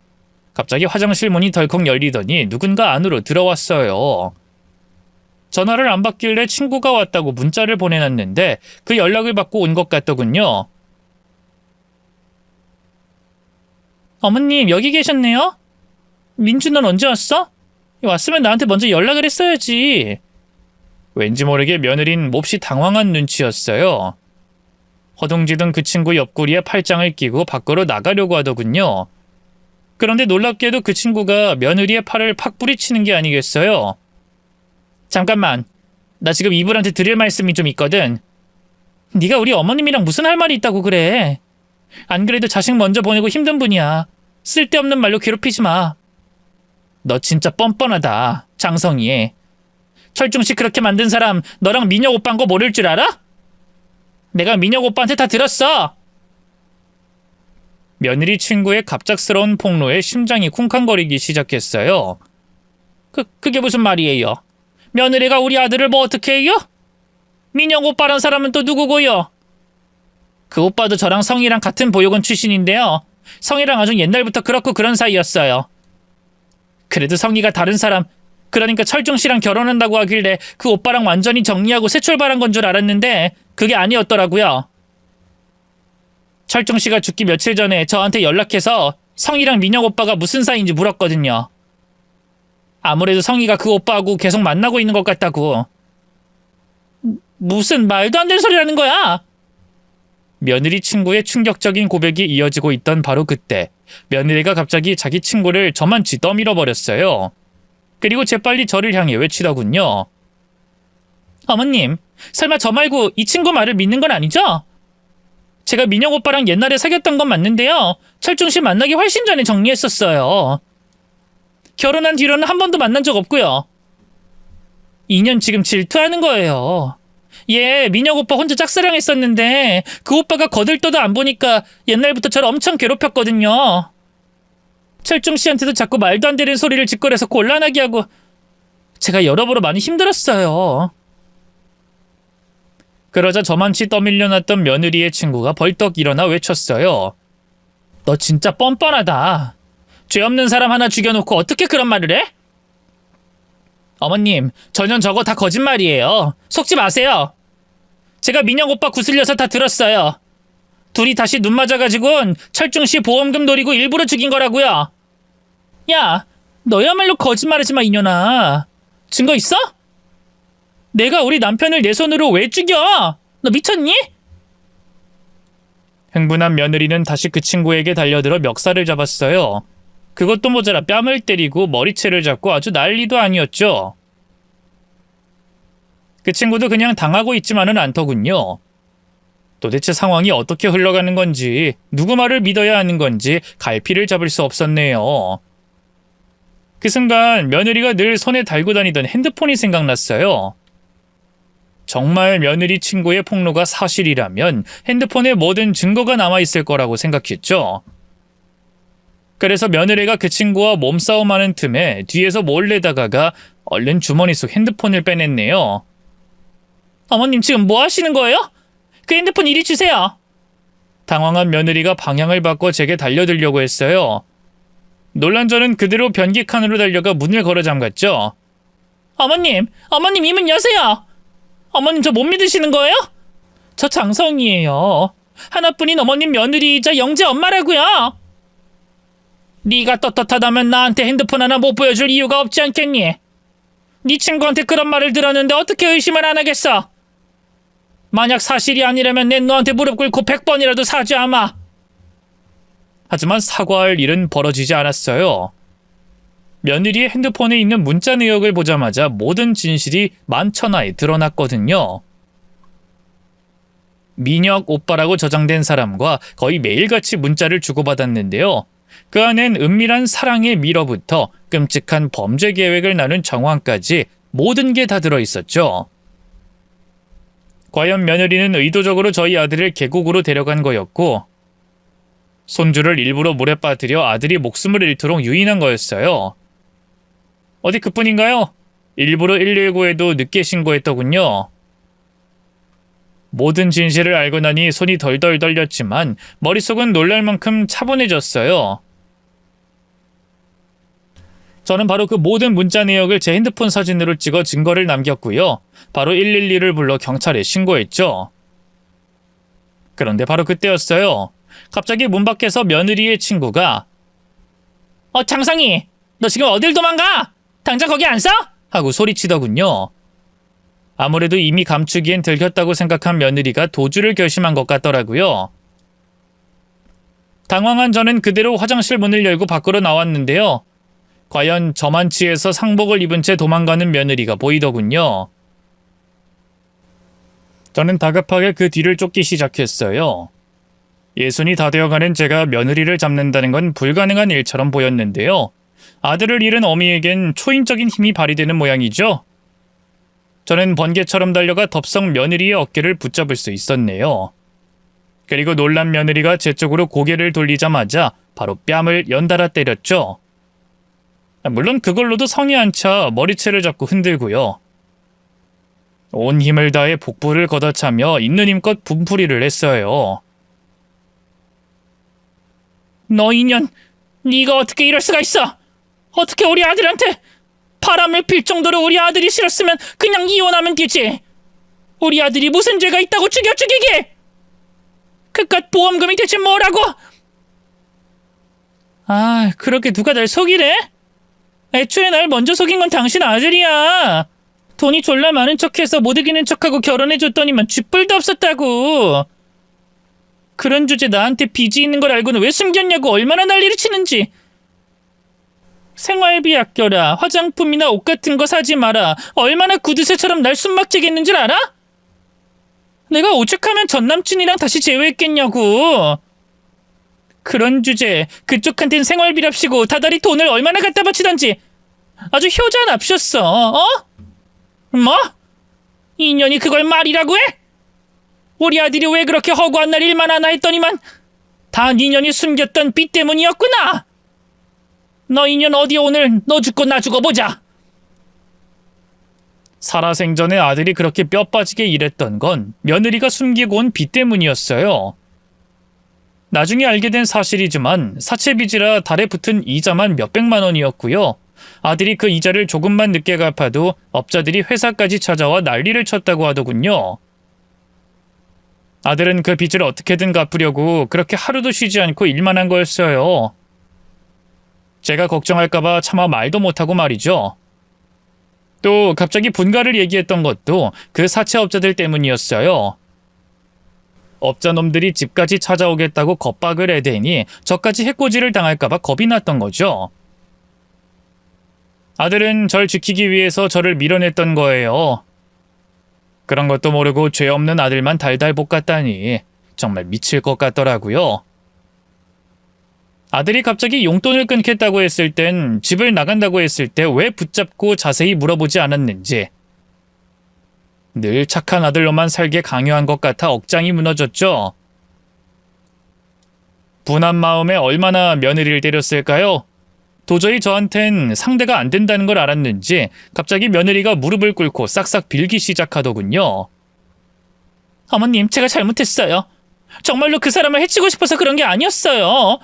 갑자기 화장실 문이 덜컥 열리더니 누군가 안으로 들어왔어요. 전화를 안 받길래 친구가 왔다고 문자를 보내놨는데 그 연락을 받고 온 것 같더군요. 어머님, 여기 계셨네요? 민주 넌 언제 왔어? 왔으면 나한테 먼저 연락을 했어야지. 왠지 모르게 며느린 몹시 당황한 눈치였어요. 허둥지둥 그 친구 옆구리에 팔짱을 끼고 밖으로 나가려고 하더군요. 그런데 놀랍게도 그 친구가 며느리의 팔을 팍 뿌리치는 게 아니겠어요. 잠깐만, 나 지금 이불한테 드릴 말씀이 좀 있거든. 네가 우리 어머님이랑 무슨 할 말이 있다고 그래. 안 그래도 자식 먼저 보내고 힘든 분이야. 쓸데없는 말로 괴롭히지 마. 너 진짜 뻔뻔하다, 장성희. 철중씨 그렇게 만든 사람 너랑 민혁 오빠인 거 모를 줄 알아? 내가 민혁 오빠한테 다 들었어. 며느리 친구의 갑작스러운 폭로에 심장이 쿵쾅거리기 시작했어요. 그게 무슨 말이에요? 며느리가 우리 아들을 뭐 어떻게 해요? 민혁 오빠란 사람은 또 누구고요? 그 오빠도 저랑 성희랑 같은 보육원 출신인데요. 성희랑 아주 옛날부터 그렇고 그런 사이였어요. 그래도 성희가 다른 사람, 그러니까 철중씨랑 결혼한다고 하길래 그 오빠랑 완전히 정리하고 새 출발한 건 줄 알았는데 그게 아니었더라고요. 철중씨가 죽기 며칠 전에 저한테 연락해서 성희랑 민혁 오빠가 무슨 사이인지 물었거든요. 아무래도 성희가 그 오빠하고 계속 만나고 있는 것 같다고. 무슨 말도 안 되는 소리라는 거야? 며느리 친구의 충격적인 고백이 이어지고 있던 바로 그때 며느리가 갑자기 자기 친구를 저만치 떠밀어 버렸어요. 그리고 재빨리 저를 향해 외치더군요. 어머님, 설마 저 말고 이 친구 말을 믿는 건 아니죠? 제가 민혁 오빠랑 옛날에 사귀었던 건 맞는데요. 철중씨 만나기 훨씬 전에 정리했었어요. 결혼한 뒤로는 한 번도 만난 적 없고요. 2년 지금 질투하는 거예요. 얘 민혁 오빠 혼자 짝사랑했었는데 그 오빠가 거들떠도 안 보니까 옛날부터 저를 엄청 괴롭혔거든요. 철중 씨한테도 자꾸 말도 안 되는 소리를 짓거려서 곤란하게 하고 제가 여러모로 많이 힘들었어요. 그러자 저만치 떠밀려놨던 며느리의 친구가 벌떡 일어나 외쳤어요. 너 진짜 뻔뻔하다. 죄 없는 사람 하나 죽여놓고 어떻게 그런 말을 해? 어머님, 전혀 저거 다 거짓말이에요. 속지 마세요. 제가 민혁 오빠 구슬려서 다 들었어요. 둘이 다시 눈 맞아가지고는 철중씨 보험금 노리고 일부러 죽인 거라고요. 야, 너야말로 거짓말하지 마, 이년아. 증거 있어? 내가 우리 남편을 내 손으로 왜 죽여? 너 미쳤니? 흥분한 며느리는 다시 그 친구에게 달려들어 멱살을 잡았어요. 그것도 모자라 뺨을 때리고 머리채를 잡고 아주 난리도 아니었죠. 그 친구도 그냥 당하고 있지만은 않더군요. 도대체 상황이 어떻게 흘러가는 건지, 누구 말을 믿어야 하는 건지 갈피를 잡을 수 없었네요. 그 순간 며느리가 늘 손에 달고 다니던 핸드폰이 생각났어요. 정말 며느리 친구의 폭로가 사실이라면 핸드폰에 모든 증거가 남아있을 거라고 생각했죠. 그래서 며느리가 그 친구와 몸싸움하는 틈에 뒤에서 몰래 다가가 얼른 주머니 속 핸드폰을 빼냈네요. 어머님 지금 뭐 하시는 거예요? 그 핸드폰 이리 주세요. 당황한 며느리가 방향을 바꿔 제게 달려들려고 했어요. 놀란 저는 그대로 변기 칸으로 달려가 문을 걸어 잠갔죠. 어머님 이 문 여세요. 어머님 저 못 믿으시는 거예요? 저 장성이에요. 하나뿐인 어머님 며느리이자 영재 엄마라고요. 네가 떳떳하다면 나한테 핸드폰 하나 못 보여줄 이유가 없지 않겠니? 네 친구한테 그런 말을 들었는데 어떻게 의심을 안 하겠어? 만약 사실이 아니라면 내 너한테 무릎 꿇고 100번이라도 사죄하마. 하지만 사과할 일은 벌어지지 않았어요. 며느리의 핸드폰에 있는 문자 내역을 보자마자 모든 진실이 만천하에 드러났거든요. 민혁 오빠라고 저장된 사람과 거의 매일같이 문자를 주고받았는데요. 그 안엔 은밀한 사랑의 미러부터 끔찍한 범죄 계획을 나눈 정황까지 모든 게 다 들어있었죠. 과연 며느리는 의도적으로 저희 아들을 계곡으로 데려간 거였고 손주를 일부러 물에 빠뜨려 아들이 목숨을 잃도록 유인한 거였어요. 어디 그뿐인가요? 일부러 119에도 늦게 신고했더군요. 모든 진실을 알고 나니 손이 덜덜 떨렸지만 머릿속은 놀랄 만큼 차분해졌어요. 저는 바로 그 모든 문자 내역을 제 핸드폰 사진으로 찍어 증거를 남겼고요. 바로 112를 불러 경찰에 신고했죠. 그런데 바로 그때였어요. 갑자기 문 밖에서 며느리의 친구가 장상희, 너 지금 어딜 도망가? 당장 거기 안 서? 하고 소리치더군요. 아무래도 이미 감추기엔 들켰다고 생각한 며느리가 도주를 결심한 것 같더라고요. 당황한 저는 그대로 화장실 문을 열고 밖으로 나왔는데요. 과연 저만치에서 상복을 입은 채 도망가는 며느리가 보이더군요. 저는 다급하게 그 뒤를 쫓기 시작했어요. 예순이 다 되어가는 제가 며느리를 잡는다는 건 불가능한 일처럼 보였는데요. 아들을 잃은 어미에겐 초인적인 힘이 발휘되는 모양이죠. 저는 번개처럼 달려가 덥석 며느리의 어깨를 붙잡을 수 있었네요. 그리고 놀란 며느리가 제 쪽으로 고개를 돌리자마자 바로 뺨을 연달아 때렸죠. 물론 그걸로도 성이 안 차 머리채를 잡고 흔들고요. 온 힘을 다해 복부를 걷어차며 있는 힘껏 분풀이를 했어요. 너 이년, 네가 어떻게 이럴 수가 있어? 어떻게 우리 아들한테 바람을 필 정도로 우리 아들이 싫었으면 그냥 이혼하면 되지. 우리 아들이 무슨 죄가 있다고 죽이게? 그깟 보험금이 대체 뭐라고? 아, 그렇게 누가 날 속이래? 애초에 날 먼저 속인 건 당신 아들이야. 돈이 졸라 많은 척해서 못 이기는 척하고 결혼해줬더니만 쥐뿔도 없었다고. 그런 주제 나한테 빚이 있는 걸 알고는 왜 숨겼냐고 얼마나 난리를 치는지. 생활비 아껴라, 화장품이나 옷 같은 거 사지 마라, 얼마나 구두쇠처럼 날 숨막히게 했는 줄 알아? 내가 오죽하면 전 남친이랑 다시 재회했겠냐고. 그런 주제 그쪽한텐 생활비랍시고 다달이 돈을 얼마나 갖다 바치던지 아주 효자납셨어. 어? 뭐? 인연이 그걸 말이라고 해? 우리 아들이 왜 그렇게 허구한 날 일만 하나 했더니만 다 니년이 숨겼던 빚 때문이었구나. 너 인연 어디 오늘 너 죽고 나 죽어보자. 살아생전에 아들이 그렇게 뼈 빠지게 일했던 건 며느리가 숨기고 온 빚 때문이었어요. 나중에 알게 된 사실이지만 사채빚이라 달에 붙은 이자만 몇백만 원이었고요. 아들이 그 이자를 조금만 늦게 갚아도 업자들이 회사까지 찾아와 난리를 쳤다고 하더군요. 아들은 그 빚을 어떻게든 갚으려고 그렇게 하루도 쉬지 않고 일만 한 거였어요. 제가 걱정할까봐 차마 말도 못하고 말이죠. 또 갑자기 분가를 얘기했던 것도 그 사채업자들 때문이었어요. 업자놈들이 집까지 찾아오겠다고 겁박을 해대니 저까지 해코지를 당할까봐 겁이 났던 거죠. 아들은 절 지키기 위해서 저를 밀어냈던 거예요. 그런 것도 모르고 죄 없는 아들만 달달 볶았다니 정말 미칠 것 같더라고요. 아들이 갑자기 용돈을 끊겠다고 했을 땐 집을 나간다고 했을 때 왜 붙잡고 자세히 물어보지 않았는지. 늘 착한 아들로만 살게 강요한 것 같아 억장이 무너졌죠. 분한 마음에 얼마나 며느리를 때렸을까요? 도저히 저한텐 상대가 안 된다는 걸 알았는지 갑자기 며느리가 무릎을 꿇고 싹싹 빌기 시작하더군요. 어머님, 제가 잘못했어요. 정말로 그 사람을 해치고 싶어서 그런 게 아니었어요.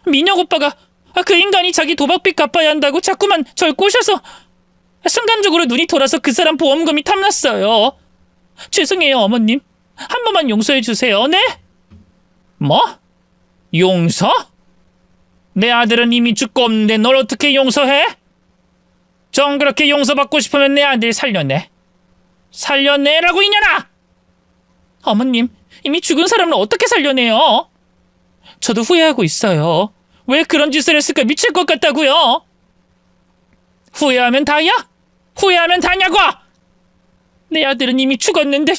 민혁 오빠가 그 인간이 자기 도박빚 갚아야 한다고 자꾸만 절 꼬셔서 순간적으로 눈이 돌아서 그 사람 보험금이 탐났어요. 죄송해요, 어머님. 한 번만 용서해 주세요. 네? 뭐? 용서? 내 아들은 이미 죽고 없는데 널 어떻게 용서해? 정 그렇게 용서받고 싶으면 내 아들 살려내. 살려내라고 이년아! 어머님, 이미 죽은 사람을 어떻게 살려내요? 저도 후회하고 있어요. 왜 그런 짓을 했을까 미칠 것 같다고요. 후회하면 다야? 후회하면 다냐고! 내 아들은 이미 죽었는데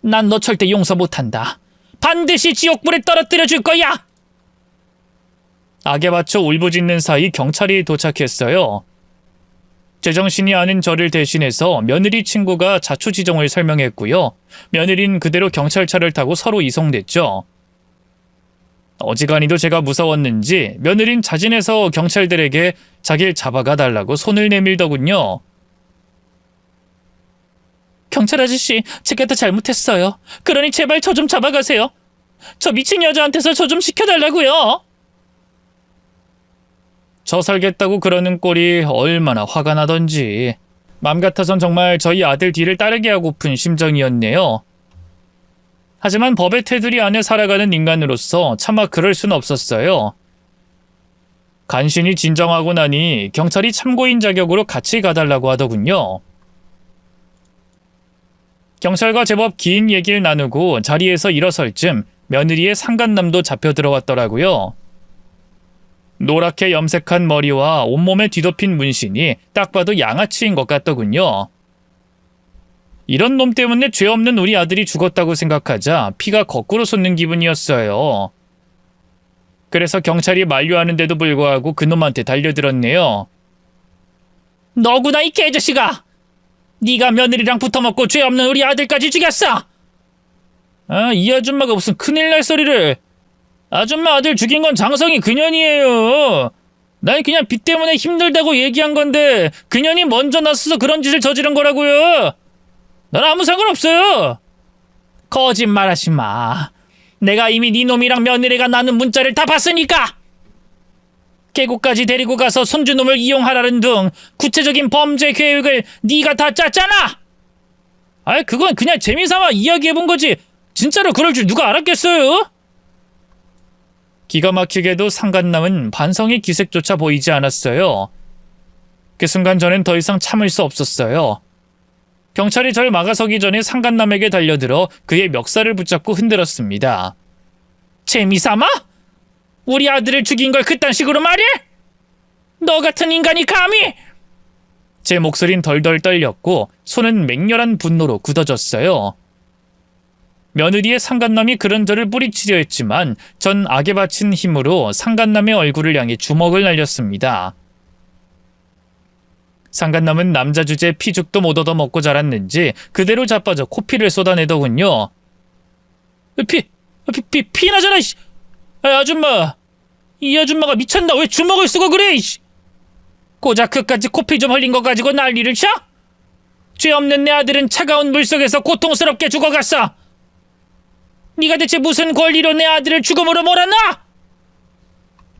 난 너 절대 용서 못한다. 반드시 지옥불에 떨어뜨려 줄 거야. 악에 받쳐 울부짖는 사이 경찰이 도착했어요. 제정신이 아닌 저를 대신해서 며느리 친구가 자초지종을 설명했고요. 며느리는 그대로 경찰차를 타고 서로 이송됐죠. 어지간히도 제가 무서웠는지 며느린 자진해서 경찰들에게 자기를 잡아가 달라고 손을 내밀더군요. 경찰 아저씨, 제가 다 잘못했어요. 그러니 제발 저 좀 잡아가세요. 저 미친 여자한테서 저 좀 시켜달라고요. 저 살겠다고 그러는 꼴이 얼마나 화가 나던지. 맘 같아선 정말 저희 아들 뒤를 따르게 하고픈 심정이었네요. 하지만 법의 테두리 안에 살아가는 인간으로서 차마 그럴 순 없었어요. 간신히 진정하고 나니 경찰이 참고인 자격으로 같이 가달라고 하더군요. 경찰과 제법 긴 얘기를 나누고 자리에서 일어설 쯤 며느리의 상간남도 잡혀 들어왔더라고요. 노랗게 염색한 머리와 온몸에 뒤덮인 문신이 딱 봐도 양아치인 것 같더군요. 이런 놈 때문에 죄 없는 우리 아들이 죽었다고 생각하자 피가 거꾸로 솟는 기분이었어요. 그래서 경찰이 만류하는데도 불구하고 그놈한테 달려들었네요. 너구나 이 개자식아! 네가 며느리랑 붙어먹고 죄 없는 우리 아들까지 죽였어! 아, 이 아줌마가 무슨 큰일 날 소리를. 아줌마 아들 죽인 건 장성이 그년이에요. 난 그냥 빚 때문에 힘들다고 얘기한 건데 그년이 먼저 나서서 그런 짓을 저지른 거라고요. 난 아무 상관없어요. 거짓말하지 마. 내가 이미 네 놈이랑 며느리가 나눈 문자를 다 봤으니까! 계곡까지 데리고 가서 손주놈을 이용하라는 등 구체적인 범죄 계획을 네가 다 짰잖아! 아이, 그건 그냥 재미삼아 이야기해본 거지. 진짜로 그럴 줄 누가 알았겠어요? 기가 막히게도 상간남은 반성의 기색조차 보이지 않았어요. 그 순간 저는 더 이상 참을 수 없었어요. 경찰이 절 막아서기 전에 상간남에게 달려들어 그의 멱살을 붙잡고 흔들었습니다. 재미삼아? 우리 아들을 죽인 걸 그딴 식으로 말해? 너 같은 인간이 감히! 제 목소린 덜덜 떨렸고 손은 맹렬한 분노로 굳어졌어요. 며느리의 상간남이 그런 저를 뿌리치려 했지만 전 악에 바친 힘으로 상간남의 얼굴을 향해 주먹을 날렸습니다. 상간남은 남자 주제 피죽도 못 얻어먹고 자랐는지 그대로 자빠져 코피를 쏟아내더군요. 피나잖아. 아줌마, 이 아줌마가 미쳤나? 왜 주먹을 쓰고 그래? 고작 그까지 코피 좀 흘린 거 가지고 난리를 쳐? 죄 없는 내 아들은 차가운 물속에서 고통스럽게 죽어갔어. 네가 대체 무슨 권리로 내 아들을 죽음으로 몰아넣어?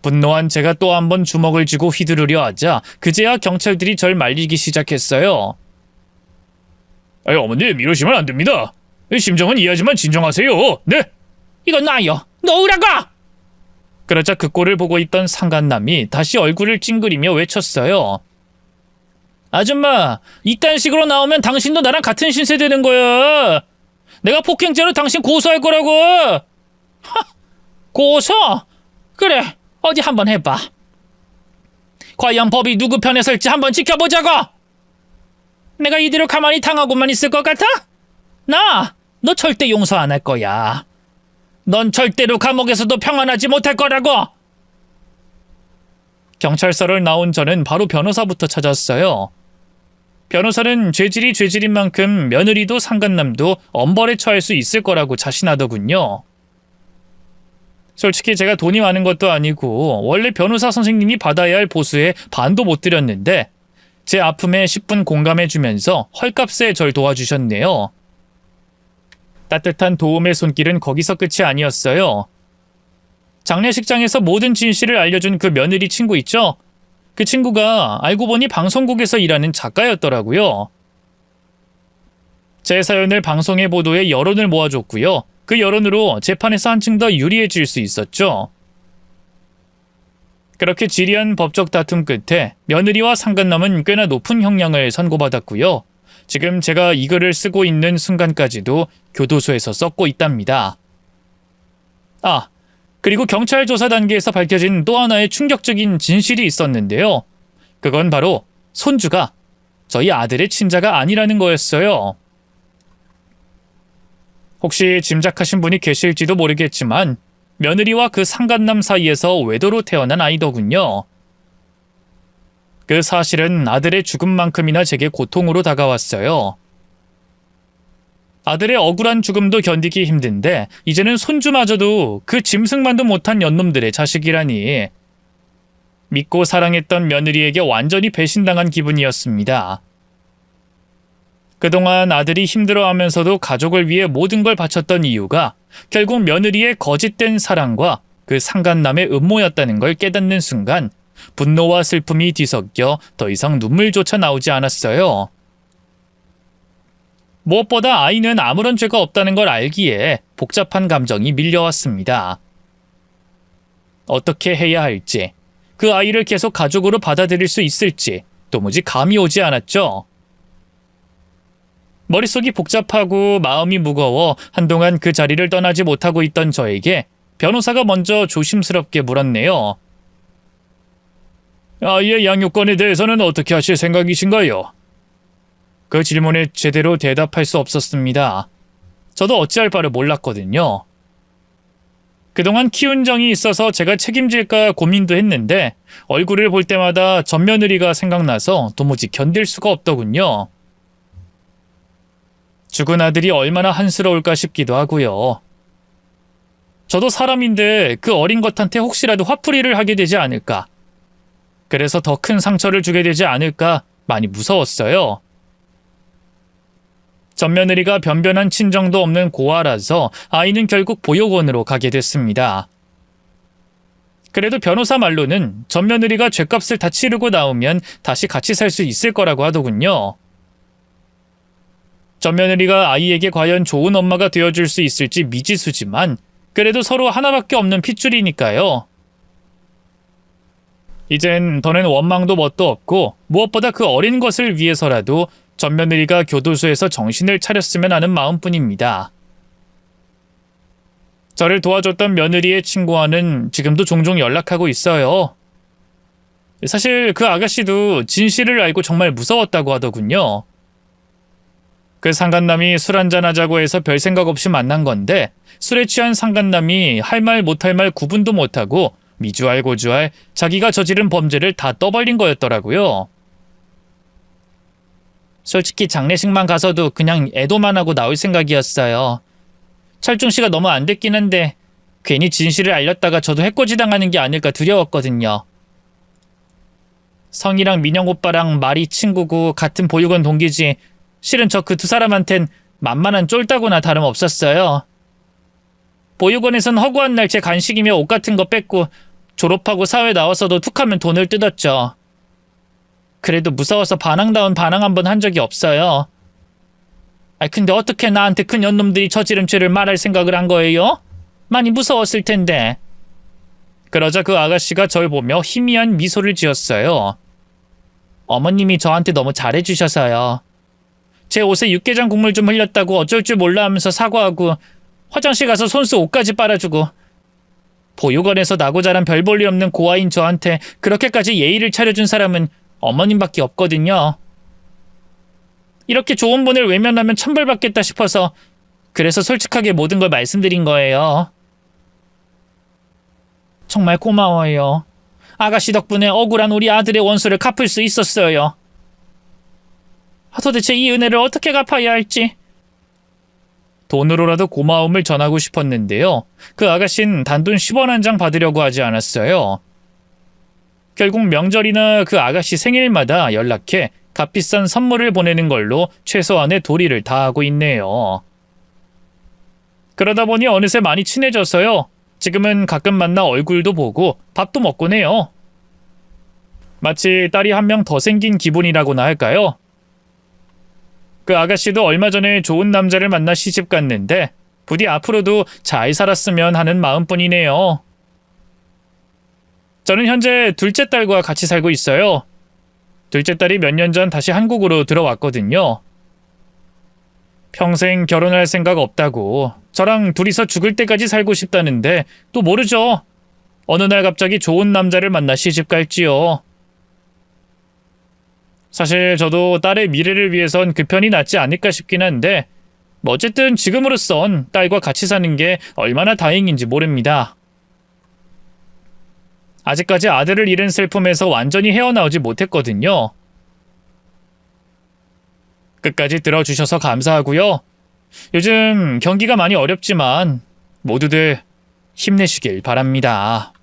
분노한 제가 또 한 번 주먹을 쥐고 휘두르려 하자 그제야 경찰들이 절 말리기 시작했어요. 아이, 어머님, 이러시면 안 됩니다. 심정은 이해하지만 진정하세요. 네? 이건 나요. 놓으라고! 그러자 그 꼴을 보고 있던 상간남이 다시 얼굴을 찡그리며 외쳤어요. 아줌마, 이딴 식으로 나오면 당신도 나랑 같은 신세 되는 거야. 내가 폭행죄로 당신 고소할 거라고. 고소? 그래, 어디 한번 해봐. 과연 법이 누구 편에 설지 한번 지켜보자고. 내가 이대로 가만히 당하고만 있을 것 같아? 너 절대 용서 안 할 거야. 넌 절대로 감옥에서도 평안하지 못할 거라고. 경찰서를 나온 저는 바로 변호사부터 찾았어요. 변호사는 죄질이 죄질인 만큼 며느리도 상간남도 엄벌에 처할 수 있을 거라고 자신하더군요. 솔직히 제가 돈이 많은 것도 아니고 원래 변호사 선생님이 받아야 할 보수에 반도 못 드렸는데 제 아픔에 10분 공감해주면서 헐값에 절 도와주셨네요. 따뜻한 도움의 손길은 거기서 끝이 아니었어요. 장례식장에서 모든 진실을 알려준 그 며느리 친구 있죠? 그 친구가 알고 보니 방송국에서 일하는 작가였더라고요. 제 사연을 방송에 보도해 여론을 모아줬고요. 그 여론으로 재판에서 한층 더 유리해질 수 있었죠. 그렇게 지리한 법적 다툼 끝에 며느리와 상간남은 꽤나 높은 형량을 선고받았고요. 지금 제가 이 글을 쓰고 있는 순간까지도 교도소에서 썩고 있답니다. 아, 그리고 경찰 조사 단계에서 밝혀진 또 하나의 충격적인 진실이 있었는데요. 그건 바로 손주가 저희 아들의 친자가 아니라는 거였어요. 혹시 짐작하신 분이 계실지도 모르겠지만 며느리와 그 상간남 사이에서 외도로 태어난 아이더군요. 그 사실은 아들의 죽음만큼이나 제게 고통으로 다가왔어요. 아들의 억울한 죽음도 견디기 힘든데 이제는 손주마저도 그 짐승만도 못한 연놈들의 자식이라니. 믿고 사랑했던 며느리에게 완전히 배신당한 기분이었습니다. 그동안 아들이 힘들어하면서도 가족을 위해 모든 걸 바쳤던 이유가 결국 며느리의 거짓된 사랑과 그 상간남의 음모였다는 걸 깨닫는 순간 분노와 슬픔이 뒤섞여 더 이상 눈물조차 나오지 않았어요. 무엇보다 아이는 아무런 죄가 없다는 걸 알기에 복잡한 감정이 밀려왔습니다. 어떻게 해야 할지, 그 아이를 계속 가족으로 받아들일 수 있을지 도무지 감이 오지 않았죠. 머릿속이 복잡하고 마음이 무거워 한동안 그 자리를 떠나지 못하고 있던 저에게 변호사가 먼저 조심스럽게 물었네요. 아이의 양육권에 대해서는 어떻게 하실 생각이신가요? 그 질문에 제대로 대답할 수 없었습니다. 저도 어찌할 바를 몰랐거든요. 그동안 키운 정이 있어서 제가 책임질까 고민도 했는데 얼굴을 볼 때마다 맏며느리가 생각나서 도무지 견딜 수가 없더군요. 죽은 아들이 얼마나 한스러울까 싶기도 하고요. 저도 사람인데 그 어린 것한테 혹시라도 화풀이를 하게 되지 않을까. 그래서 더 큰 상처를 주게 되지 않을까 많이 무서웠어요. 맏며느리가 변변한 친정도 없는 고아라서 아이는 결국 보육원으로 가게 됐습니다. 그래도 변호사 말로는 맏며느리가 죗값을 다 치르고 나오면 다시 같이 살 수 있을 거라고 하더군요. 맏며느리가 아이에게 과연 좋은 엄마가 되어줄 수 있을지 미지수지만 그래도 서로 하나밖에 없는 핏줄이니까요. 이젠 더는 원망도 뭣도 없고 무엇보다 그 어린 것을 위해서라도 맏며느리가 교도소에서 정신을 차렸으면 하는 마음뿐입니다. 저를 도와줬던 며느리의 친구와는 지금도 종종 연락하고 있어요. 사실 그 아가씨도 진실을 알고 정말 무서웠다고 하더군요. 그 상간남이 술 한잔하자고 해서 별 생각 없이 만난 건데 술에 취한 상간남이 할 말 못할 말 구분도 못하고 미주알 고주알 자기가 저지른 범죄를 다 떠벌린 거였더라고요. 솔직히 장례식만 가서도 그냥 애도만 하고 나올 생각이었어요. 철중 씨가 너무 안 됐긴 한데 괜히 진실을 알렸다가 저도 해코지 당하는 게 아닐까 두려웠거든요. 성이랑 민영 오빠랑 말이 친구고 같은 보육원 동기지 실은 저 그 두 사람한텐 만만한 쫄따구나 다름없었어요. 보육원에선 허구한 날 제 간식이며 옷 같은 거 뺏고 졸업하고 사회 나와서도 툭하면 돈을 뜯었죠. 그래도 무서워서 반항다운 반항 한번 한 적이 없어요. 근데 어떻게 나한테 그 년놈들이 저지른 죄를 말할 생각을 한 거예요? 많이 무서웠을 텐데. 그러자 그 아가씨가 절 보며 희미한 미소를 지었어요. 어머님이 저한테 너무 잘해주셔서요. 제 옷에 육개장 국물 좀 흘렸다고 어쩔 줄 몰라 하면서 사과하고 화장실 가서 손수 옷까지 빨아주고 보육원에서 나고 자란 별 볼 일 없는 고아인 저한테 그렇게까지 예의를 차려준 사람은 어머님밖에 없거든요. 이렇게 좋은 분을 외면하면 천벌받겠다 싶어서 그래서 솔직하게 모든 걸 말씀드린 거예요. 정말 고마워요. 아가씨 덕분에 억울한 우리 아들의 원수를 갚을 수 있었어요. 도대체 이 은혜를 어떻게 갚아야 할지. 돈으로라도 고마움을 전하고 싶었는데요. 그 아가씨는 단돈 10원 한 장 받으려고 하지 않았어요. 결국 명절이나 그 아가씨 생일마다 연락해 값비싼 선물을 보내는 걸로 최소한의 도리를 다하고 있네요. 그러다 보니 어느새 많이 친해져서요. 지금은 가끔 만나 얼굴도 보고 밥도 먹곤 해요. 마치 딸이 한 명 더 생긴 기분이라고나 할까요? 그 아가씨도 얼마 전에 좋은 남자를 만나 시집 갔는데 부디 앞으로도 잘 살았으면 하는 마음뿐이네요. 저는 현재 둘째 딸과 같이 살고 있어요. 둘째 딸이 몇 년 전 다시 한국으로 들어왔거든요. 평생 결혼할 생각 없다고 저랑 둘이서 죽을 때까지 살고 싶다는데 또 모르죠. 어느 날 갑자기 좋은 남자를 만나 시집 갈지요. 사실 저도 딸의 미래를 위해선 그 편이 낫지 않을까 싶긴 한데 어쨌든 지금으로선 딸과 같이 사는 게 얼마나 다행인지 모릅니다. 아직까지 아들을 잃은 슬픔에서 완전히 헤어나오지 못했거든요. 끝까지 들어주셔서 감사하고요. 요즘 경기가 많이 어렵지만 모두들 힘내시길 바랍니다.